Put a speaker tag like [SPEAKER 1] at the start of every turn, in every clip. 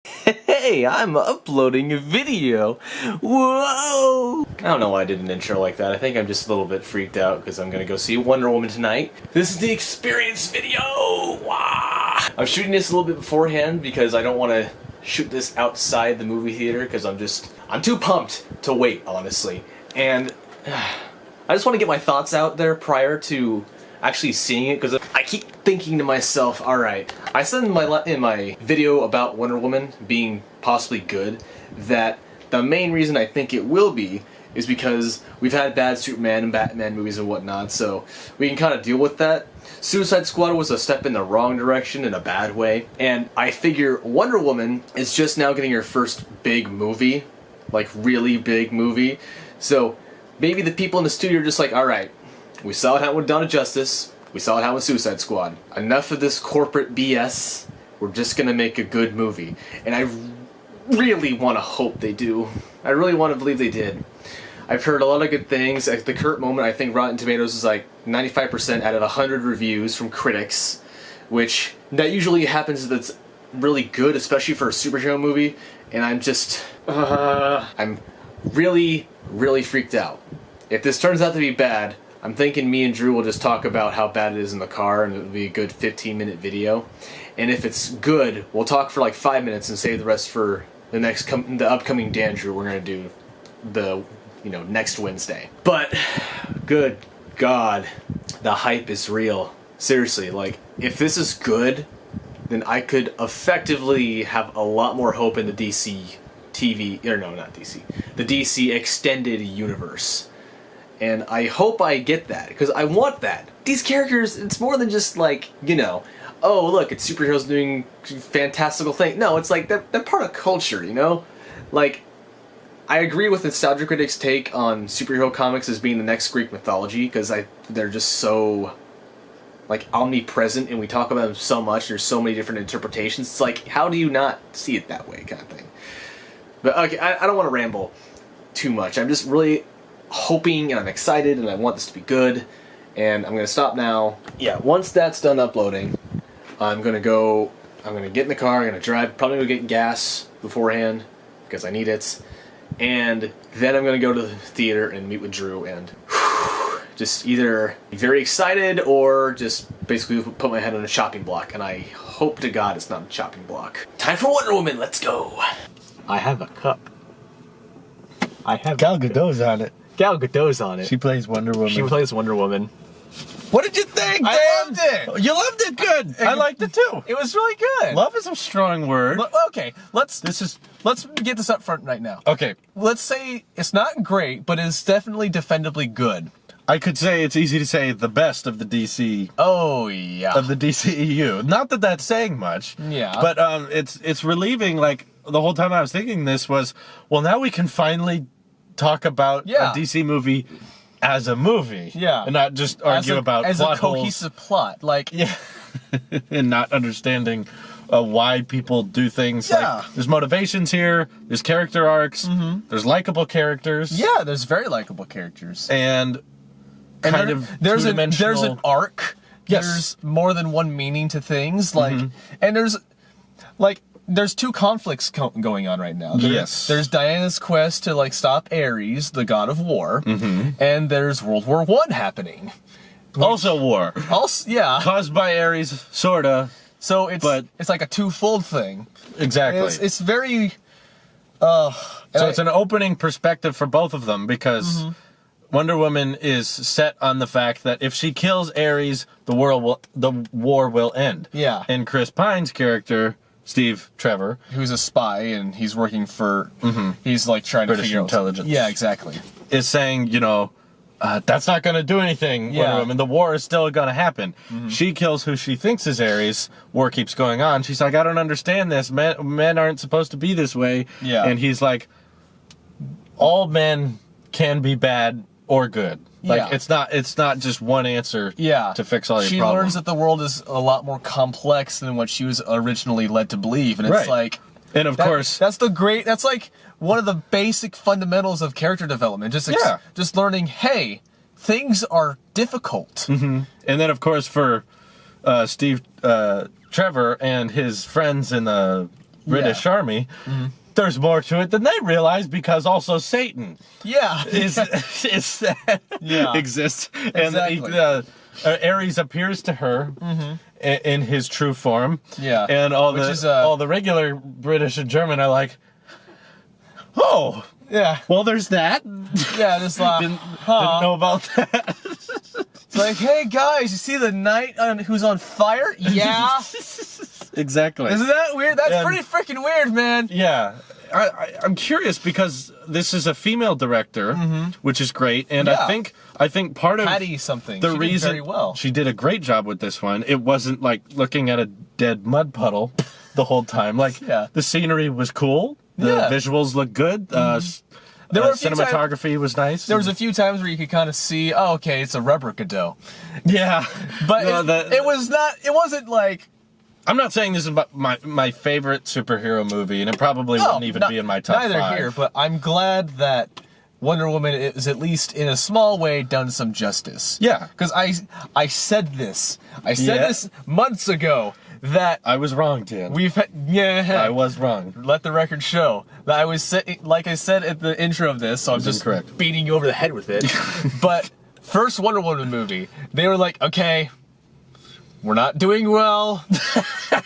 [SPEAKER 1] Hey, I'm uploading a video. Whoa! I don't know why I did an intro like that. I think I'm just a little bit freaked out because I'm gonna go see Wonder Woman tonight. This is the experience video! Wow. I'm shooting this a little bit beforehand because I don't want to shoot this outside the movie theater because I'm too pumped to wait, honestly. And I just want to get my thoughts out there prior to actually seeing it, because I keep thinking to myself, alright, I said in my video about Wonder Woman being possibly good, that the main reason I think it will be is because we've had bad Superman and Batman movies and whatnot, so we can kind of deal with that. Suicide Squad was a step in the wrong direction in a bad way, and I figure Wonder Woman is just now getting her first big movie, like really big movie, so maybe the people in the studio are just like, alright, we saw it happen with Dawn of Justice. We saw it happen with Suicide Squad. Enough of this corporate BS. We're just gonna make a good movie. And I really want to hope they do. I really want to believe they did. I've heard a lot of good things. At the current moment, I think Rotten Tomatoes is like 95% out of 100 reviews from critics, which that usually happens that's really good, especially for a superhero movie. And I'm just... I'm really, really freaked out. If this turns out to be bad, I'm thinking me and Drew will just talk about how bad it is in the car, and it'll be a good 15-minute video. And if it's good, we'll talk for like 5 minutes and save the rest for the upcoming Dan Drew we're gonna do next Wednesday. But good God, the hype is real. Seriously, like if this is good, then I could effectively have a lot more hope in the DC the DC extended universe. And I hope I get that, because I want that. These characters, it's more than just like, oh look, it's superheroes doing fantastical things. No, it's like, they're part of culture, Like, I agree with Nostalgia Critic's take on superhero comics as being the next Greek mythology, because they're just so, like, omnipresent, and we talk about them so much, there's so many different interpretations. It's like, how do you not see it that way, kind of thing. But, okay, I don't want to ramble too much. I'm just really hoping, and I'm excited, and I want this to be good, and I'm gonna stop now. Yeah, once that's done uploading, I'm gonna get in the car, I'm gonna drive, probably go get gas beforehand, because I need it, and then I'm gonna go to the theater and meet with Drew, and just either be very excited, or just basically put my head on a chopping block, and I hope to God it's not a chopping block. Time for Wonder Woman, let's go! I have a cup. I have
[SPEAKER 2] Gal Gadot's on it.
[SPEAKER 1] Gal Gadot's on it.
[SPEAKER 2] She plays Wonder Woman.
[SPEAKER 1] She plays Wonder Woman.
[SPEAKER 2] What did you think, Dan?
[SPEAKER 1] I loved it!
[SPEAKER 2] You loved it? Good. I liked it too.
[SPEAKER 1] It was really good.
[SPEAKER 2] Love is a strong word.
[SPEAKER 1] Okay, let's get this up front right now.
[SPEAKER 2] Okay.
[SPEAKER 1] Let's say it's not great, but it's definitely defendably good.
[SPEAKER 2] I could say it's easy to say the best of the DC.
[SPEAKER 1] Oh yeah.
[SPEAKER 2] Of the DCEU. Not that that's saying much.
[SPEAKER 1] Yeah.
[SPEAKER 2] But it's relieving. Like the whole time I was thinking this was, well, now we can finally talk about a DC movie as a movie.
[SPEAKER 1] Yeah.
[SPEAKER 2] And not just argue about
[SPEAKER 1] as
[SPEAKER 2] plot
[SPEAKER 1] a cohesive
[SPEAKER 2] holes.
[SPEAKER 1] plot. Like,
[SPEAKER 2] yeah. And not understanding why people do things.
[SPEAKER 1] Yeah.
[SPEAKER 2] Like, there's motivations here, there's character arcs, there's likable characters.
[SPEAKER 1] Yeah, there's very likable characters.
[SPEAKER 2] And kind of
[SPEAKER 1] there's
[SPEAKER 2] two-dimensional.
[SPEAKER 1] an arc.
[SPEAKER 2] Yes.
[SPEAKER 1] There's more than one meaning to things. Like, and there's two conflicts going on right now. There's Diana's quest to stop Ares, the god of war, and there's World War I happening.
[SPEAKER 2] Also war.
[SPEAKER 1] Also, yeah.
[SPEAKER 2] Caused by Ares, sorta.
[SPEAKER 1] So it's like a twofold thing.
[SPEAKER 2] Exactly.
[SPEAKER 1] It's very.
[SPEAKER 2] So it's an opening perspective for both of them, because Wonder Woman is set on the fact that if she kills Ares, the war will end.
[SPEAKER 1] Yeah.
[SPEAKER 2] And Chris Pine's character, Steve Trevor,
[SPEAKER 1] who's a spy and he's working for, he's like trying
[SPEAKER 2] British
[SPEAKER 1] to figure
[SPEAKER 2] intelligence.
[SPEAKER 1] Yeah, exactly.
[SPEAKER 2] Is saying, that's not going to do anything, Wonder Woman. The war is still going to happen. She kills who she thinks is Ares. War keeps going on. She's like, I don't understand this. Men aren't supposed to be this way.
[SPEAKER 1] Yeah.
[SPEAKER 2] And he's like, all men can be bad or good. Like, it's not just one answer to fix all your problems.
[SPEAKER 1] She learns that the world is a lot more complex than what she was originally led to believe. And it's like...
[SPEAKER 2] And of course...
[SPEAKER 1] That's like one of the basic fundamentals of character development. Just learning, hey, things are difficult.
[SPEAKER 2] And then, of course, for Steve Trevor and his friends in the British Army. There's more to it than they realize because also Satan
[SPEAKER 3] Yeah.
[SPEAKER 2] exists.
[SPEAKER 3] Exactly.
[SPEAKER 2] And Ares appears to her in his true form.
[SPEAKER 3] Yeah.
[SPEAKER 2] And all the regular British and German are like, oh,
[SPEAKER 3] Yeah.
[SPEAKER 2] well, there's that.
[SPEAKER 3] Yeah, just like,
[SPEAKER 2] Didn't know about that.
[SPEAKER 3] It's like, hey guys, you see the knight who's on fire? Yeah.
[SPEAKER 2] Exactly.
[SPEAKER 3] Isn't that weird? That's
[SPEAKER 2] And-
[SPEAKER 3] pretty freaking weird, man.
[SPEAKER 2] Yeah. I'm curious because this is a female director, which is great, and
[SPEAKER 3] Yeah.
[SPEAKER 2] I think part of
[SPEAKER 3] Patty something.
[SPEAKER 2] the
[SPEAKER 3] She did
[SPEAKER 2] reason
[SPEAKER 3] very well.
[SPEAKER 2] she did a great job with this one, it wasn't like looking at a dead mud puddle the whole time. Like the scenery was cool, the visuals looked good,
[SPEAKER 3] There were a few
[SPEAKER 2] cinematography was nice.
[SPEAKER 3] There was a few times where you could kind of see, oh, okay, it's a rubber Godot.
[SPEAKER 2] yeah,
[SPEAKER 3] But
[SPEAKER 2] No,
[SPEAKER 3] it wasn't like,
[SPEAKER 2] I'm not saying this is my favorite superhero movie, and it probably wouldn't even be in my top
[SPEAKER 3] neither
[SPEAKER 2] 5.
[SPEAKER 3] here, but I'm glad that Wonder Woman is at least in a small way done some justice.
[SPEAKER 2] Yeah.
[SPEAKER 3] Because I said this. I said
[SPEAKER 2] Yeah.
[SPEAKER 3] this months ago that
[SPEAKER 2] I was wrong, Dan.
[SPEAKER 3] we've had,
[SPEAKER 2] I was wrong.
[SPEAKER 3] let the record show that like I said at the intro of this, so I'm just
[SPEAKER 2] incorrect.
[SPEAKER 3] beating you over the head with it. But first Wonder Woman movie, they were like, okay, we're not doing well.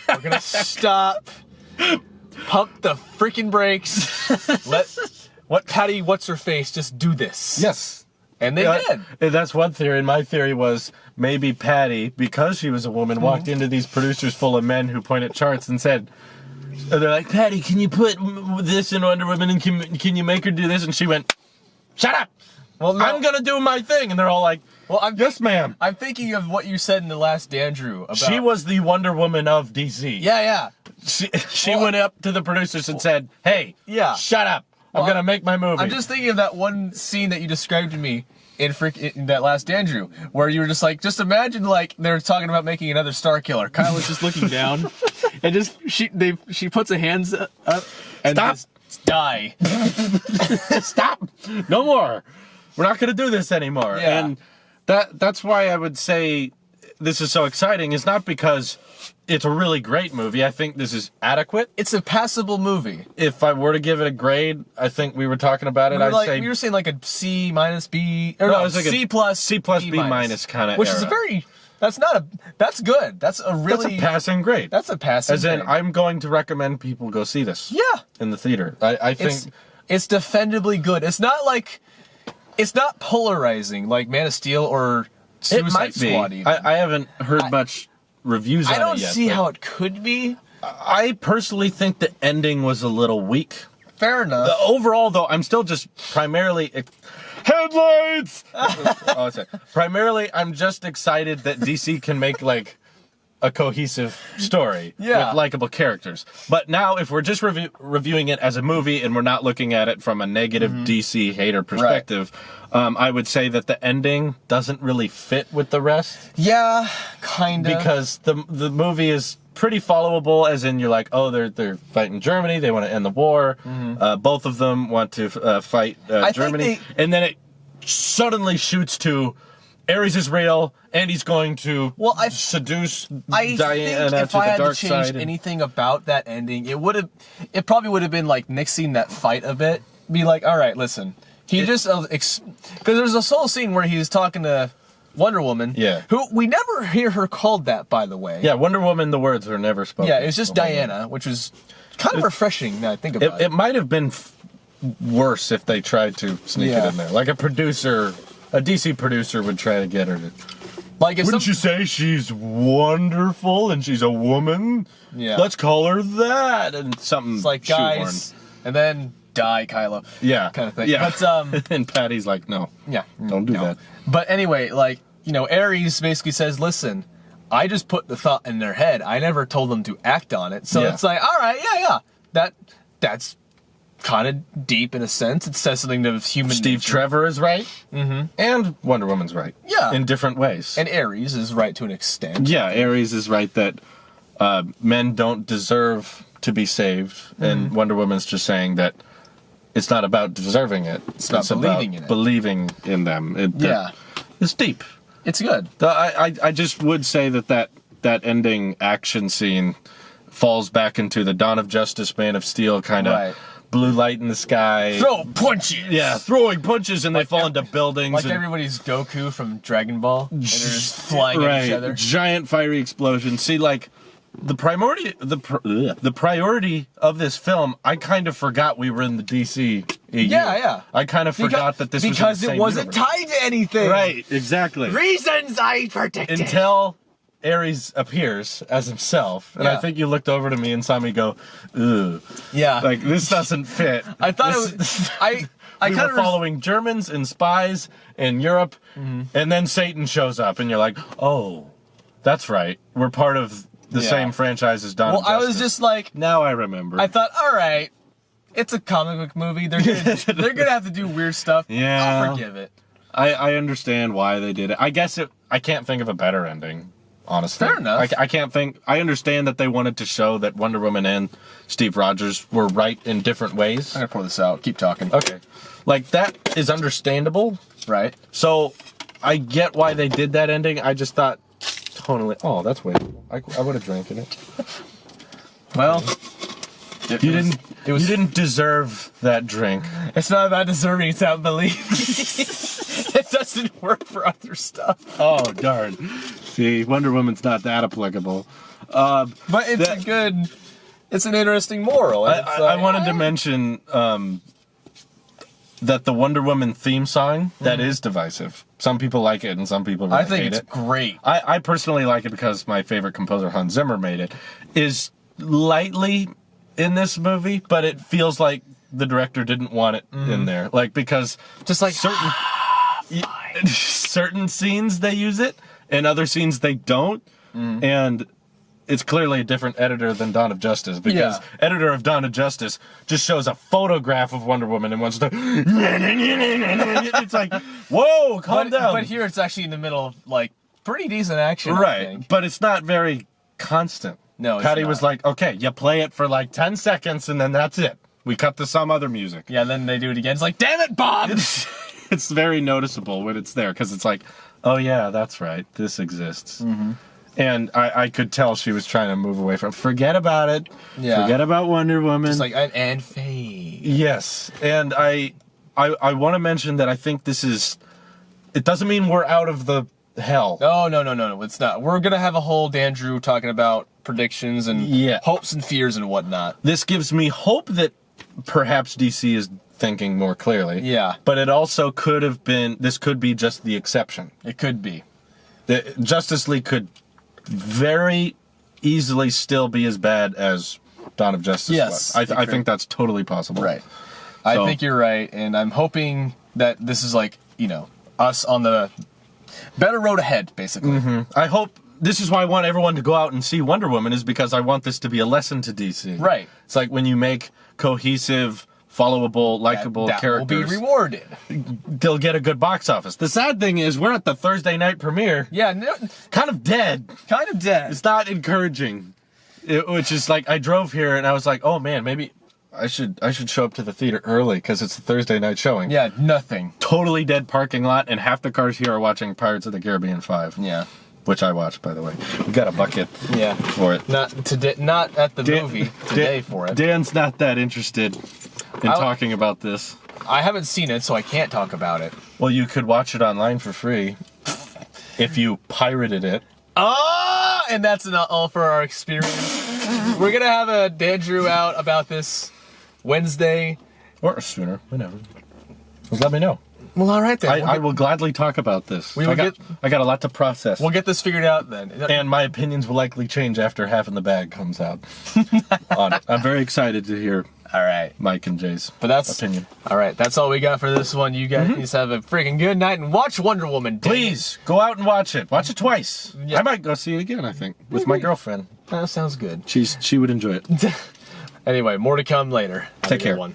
[SPEAKER 3] We're gonna stop. Pump the freaking brakes. Patty, what's her face, just do this.
[SPEAKER 2] Yes.
[SPEAKER 3] And they did.
[SPEAKER 2] And that's one theory. And my theory was maybe Patty, because she was a woman, walked into these producers full of men who point at charts and said, they're like, Patty, can you put this in Wonder Woman and can you make her do this? And she went, shut up.
[SPEAKER 3] Well, no.
[SPEAKER 2] I'm going to do my thing. And they're all like, yes, ma'am.
[SPEAKER 3] I'm thinking of what you said in the last Dandrew about.
[SPEAKER 2] She was the Wonder Woman of DC.
[SPEAKER 3] Yeah.
[SPEAKER 2] She went up to the producers and said, hey, shut up. I'm
[SPEAKER 3] Well,
[SPEAKER 2] going to make my movie.
[SPEAKER 3] I'm just thinking of that one scene that you described to me in that last Andrew, where you were just like, just imagine like they're talking about making another Star Killer. Kyle was just looking down, and just she puts her hands up and
[SPEAKER 2] Stop.
[SPEAKER 3] just die.
[SPEAKER 2] Stop. No more. We're not going to do this anymore.
[SPEAKER 3] Yeah.
[SPEAKER 2] And that's why I would say this is so exciting. It's not because it's a really great movie. I think this is adequate.
[SPEAKER 3] It's a passable movie.
[SPEAKER 2] If I were to give it a grade, I think we were talking about it.
[SPEAKER 3] We were saying like a C minus B, or
[SPEAKER 2] No,
[SPEAKER 3] no,
[SPEAKER 2] it was like a
[SPEAKER 3] C plus,
[SPEAKER 2] C plus B minus kind of
[SPEAKER 3] which is
[SPEAKER 2] era.
[SPEAKER 3] that's good. That's a really
[SPEAKER 2] That's a passing grade.
[SPEAKER 3] That's a passing.
[SPEAKER 2] As in,
[SPEAKER 3] grade.
[SPEAKER 2] I'm going to recommend people go see this.
[SPEAKER 3] Yeah.
[SPEAKER 2] In the theater. I think
[SPEAKER 3] it's defendably good. It's not polarizing like Man of Steel or
[SPEAKER 2] it
[SPEAKER 3] Suicide
[SPEAKER 2] might be.
[SPEAKER 3] Squad. Even.
[SPEAKER 2] I haven't heard much reviews on it
[SPEAKER 3] I
[SPEAKER 2] yet.
[SPEAKER 3] don't see
[SPEAKER 2] but
[SPEAKER 3] how it could be.
[SPEAKER 2] I personally think the ending was a little weak.
[SPEAKER 3] Fair enough.
[SPEAKER 2] Overall, though, I'm still just primarily headlights. Primarily, I'm just excited that DC can make like a cohesive story with likable characters. But now, if we're just reviewing it as a movie and we're not looking at it from a negative DC hater perspective, I would say that the ending doesn't really fit with the rest.
[SPEAKER 3] Yeah, kind of.
[SPEAKER 2] Because the movie is pretty followable, as in you're like, oh, they're fighting Germany, they want to end the war. Both of them want to fight Germany, and then it suddenly shoots to Ares is real, and he's going to seduce
[SPEAKER 3] I
[SPEAKER 2] Diana
[SPEAKER 3] think if
[SPEAKER 2] to
[SPEAKER 3] I
[SPEAKER 2] the
[SPEAKER 3] had
[SPEAKER 2] dark
[SPEAKER 3] to change
[SPEAKER 2] side.
[SPEAKER 3] anything about that ending, it probably would have been like nixing that fight a bit. Be like, all right, listen, because there's a whole scene where he's talking to Wonder Woman, who we never hear her called that, by the way.
[SPEAKER 2] Yeah, Wonder Woman, the words are never spoken.
[SPEAKER 3] Yeah, it's just Diana, which was kind of refreshing now I think about it.
[SPEAKER 2] It might have been worse if they tried to sneak it in there. Like a DC producer would try to get her to...
[SPEAKER 3] Like,
[SPEAKER 2] wouldn't you say she's wonderful and she's a woman?
[SPEAKER 3] Yeah.
[SPEAKER 2] Let's call her that. And something
[SPEAKER 3] It's like, guys, and then die, Kylo.
[SPEAKER 2] Yeah.
[SPEAKER 3] Kind of thing.
[SPEAKER 2] Yeah.
[SPEAKER 3] But,
[SPEAKER 2] and Patty's like, no.
[SPEAKER 3] Yeah.
[SPEAKER 2] Don't do that.
[SPEAKER 3] But anyway, like, Ares basically says, listen, I just put the thought in their head. I never told them to act on it. So it's like, all right, that's kind of deep in a sense. It says something to human
[SPEAKER 2] Steve
[SPEAKER 3] nature.
[SPEAKER 2] Trevor is right. Mm-hmm. And Wonder Woman's right.
[SPEAKER 3] Yeah.
[SPEAKER 2] In different ways.
[SPEAKER 3] And Ares is right to an extent.
[SPEAKER 2] Yeah, Ares is right that men don't deserve to be saved. And Wonder Woman's just saying that it's not about deserving it.
[SPEAKER 3] It's about believing in it.
[SPEAKER 2] Believing in them. It's deep.
[SPEAKER 3] It's good.
[SPEAKER 2] I just would say that ending action scene falls back into the Dawn of Justice, Man of Steel kind of
[SPEAKER 3] Right.
[SPEAKER 2] blue light in the sky.
[SPEAKER 3] Throw punches.
[SPEAKER 2] Yeah, throwing punches and they fall into buildings.
[SPEAKER 3] Like
[SPEAKER 2] and,
[SPEAKER 3] everybody's Goku from Dragon Ball, and they're just flying at each other.
[SPEAKER 2] Giant fiery explosions. See, like the priority of this film, I kind of forgot we were in the DC.
[SPEAKER 3] Yeah.
[SPEAKER 2] I kind of forgot that this was in
[SPEAKER 3] because
[SPEAKER 2] the
[SPEAKER 3] it
[SPEAKER 2] same
[SPEAKER 3] wasn't
[SPEAKER 2] universe.
[SPEAKER 3] tied to anything.
[SPEAKER 2] Right, exactly.
[SPEAKER 3] Reasons I predicted.
[SPEAKER 2] Until Ares appears as himself, and I
[SPEAKER 3] Yeah.
[SPEAKER 2] think you looked over to me and saw me go, "Ugh."
[SPEAKER 3] Yeah.
[SPEAKER 2] Like this doesn't fit.
[SPEAKER 3] I thought
[SPEAKER 2] This-
[SPEAKER 3] it was. I
[SPEAKER 2] we
[SPEAKER 3] kind
[SPEAKER 2] were
[SPEAKER 3] of
[SPEAKER 2] following Germans and spies in Europe, and then Satan shows up, and you're like, "Oh, that's right. We're part of the
[SPEAKER 3] Yeah.
[SPEAKER 2] same franchise as Dawn
[SPEAKER 3] Well,
[SPEAKER 2] of
[SPEAKER 3] I was
[SPEAKER 2] Justice."
[SPEAKER 3] just like,
[SPEAKER 2] Now I remember.
[SPEAKER 3] I thought, all right, it's a comic book movie. They're gonna have to do weird stuff.
[SPEAKER 2] Yeah.
[SPEAKER 3] I'll forgive it.
[SPEAKER 2] I understand why they did it. I guess I can't think of a better ending, honestly.
[SPEAKER 3] Fair enough.
[SPEAKER 2] I can't think. I understand that they wanted to show that Wonder Woman and Steve Rogers were right in different ways.
[SPEAKER 3] I'm gonna pour this out. Keep talking.
[SPEAKER 2] Okay. Like, that is understandable.
[SPEAKER 3] Right.
[SPEAKER 2] So, I get why they did that ending. I just thought, tonally, oh, that's way cool. I would have drank in it.
[SPEAKER 3] Well,
[SPEAKER 2] You didn't deserve that drink.
[SPEAKER 3] It's not about deserving. It's about belief. It doesn't work for other stuff.
[SPEAKER 2] Oh, darn. See, Wonder Woman's not that applicable.
[SPEAKER 3] But it's
[SPEAKER 2] That-
[SPEAKER 3] a good. It's an interesting moral. and it's
[SPEAKER 2] I
[SPEAKER 3] like,
[SPEAKER 2] wanted to mention that the Wonder Woman theme song, that is divisive. Some people like it and some people really
[SPEAKER 3] I think
[SPEAKER 2] hate
[SPEAKER 3] it's
[SPEAKER 2] it.
[SPEAKER 3] great.
[SPEAKER 2] I personally like it because my favorite composer, Hans Zimmer, made it. Is lightly in this movie, but it feels like the director didn't want it in there. Like, because
[SPEAKER 3] Just like
[SPEAKER 2] certain certain scenes they use it, and other scenes they don't. And it's clearly a different editor than Dawn of Justice, because
[SPEAKER 3] Yeah.
[SPEAKER 2] editor of Dawn of Justice just shows a photograph of Wonder Woman and wants to. It's like, whoa, calm down.
[SPEAKER 3] But here it's actually in the middle of like pretty decent action. I
[SPEAKER 2] Right,
[SPEAKER 3] think.
[SPEAKER 2] but it's not very constant.
[SPEAKER 3] No, it's
[SPEAKER 2] Patty
[SPEAKER 3] not.
[SPEAKER 2] was like, okay, you play it for like 10 seconds and then that's it. We cut to some other music.
[SPEAKER 3] Yeah, then they do it again. It's like, damn it, Bob!
[SPEAKER 2] It's very noticeable when it's there, because it's like, oh yeah, that's right, this exists. And I could tell she was trying to move away from, forget about it.
[SPEAKER 3] Yeah.
[SPEAKER 2] Forget about Wonder Woman.
[SPEAKER 3] It's like, and fade.
[SPEAKER 2] Yes, and I want to mention that I think this is, it doesn't mean we're out of the hell.
[SPEAKER 3] No, it's not. We're gonna have a whole Dan Drew talking about predictions and
[SPEAKER 2] Yeah.
[SPEAKER 3] hopes and fears and whatnot.
[SPEAKER 2] This gives me hope that perhaps DC is thinking more clearly.
[SPEAKER 3] Yeah.
[SPEAKER 2] But it also could have been, this could be just the exception.
[SPEAKER 3] It could be.
[SPEAKER 2] The Justice League could very easily still be as bad as Dawn of Justice
[SPEAKER 3] Yes,
[SPEAKER 2] was.
[SPEAKER 3] it
[SPEAKER 2] I
[SPEAKER 3] could.
[SPEAKER 2] think that's totally possible.
[SPEAKER 3] Right. I
[SPEAKER 2] So-
[SPEAKER 3] think you're right, and I'm hoping that this is like, us on the better road ahead, basically.
[SPEAKER 2] I hope, this is why I want everyone to go out and see Wonder Woman, is because I want this to be a lesson to DC.
[SPEAKER 3] Right.
[SPEAKER 2] It's like when you make cohesive, followable, likable
[SPEAKER 3] that
[SPEAKER 2] characters,
[SPEAKER 3] will be rewarded.
[SPEAKER 2] they'll get a good box office. The sad thing is we're at the Thursday night premiere,
[SPEAKER 3] Yeah, no,
[SPEAKER 2] kind of dead.
[SPEAKER 3] kind of dead.
[SPEAKER 2] It's not encouraging. Which is like, I drove here and I was like, oh man, maybe I should show up to the theater early because it's a Thursday night showing.
[SPEAKER 3] Yeah, nothing.
[SPEAKER 2] Totally dead parking lot, and half the cars here are watching Pirates of the Caribbean 5.
[SPEAKER 3] Yeah.
[SPEAKER 2] Which I watched, by the way. We got a bucket
[SPEAKER 3] Yeah.
[SPEAKER 2] for it.
[SPEAKER 3] Not today. Not at the movie today for it.
[SPEAKER 2] Dan's not that interested in
[SPEAKER 3] I-
[SPEAKER 2] talking about this.
[SPEAKER 3] I haven't seen it, so I can't talk about it.
[SPEAKER 2] Well, you could watch it online for free if you pirated it.
[SPEAKER 3] And that's not all for our experience. We're gonna have a Dan Drew out about this Wednesday.
[SPEAKER 2] Or sooner, whenever. Just let me know.
[SPEAKER 3] Well, all right then.
[SPEAKER 2] I will gladly talk about this.
[SPEAKER 3] We will
[SPEAKER 2] I got a lot to process.
[SPEAKER 3] We'll get this figured out then.
[SPEAKER 2] And my opinions will likely change after Half in the Bag comes out on it. I'm very excited to hear
[SPEAKER 3] all right.
[SPEAKER 2] Mike and Jay's
[SPEAKER 3] But that's
[SPEAKER 2] opinion.
[SPEAKER 3] All right, that's all we got for this one. You guys have a freaking good night and watch Wonder Woman. dang it.
[SPEAKER 2] Please go out and watch it. Watch it twice.
[SPEAKER 3] Yeah.
[SPEAKER 2] I might go see it again, I think, with my girlfriend.
[SPEAKER 3] That sounds good.
[SPEAKER 2] She would enjoy it.
[SPEAKER 3] Anyway, more to come later. Have a
[SPEAKER 2] Take
[SPEAKER 3] good
[SPEAKER 2] care.
[SPEAKER 3] one.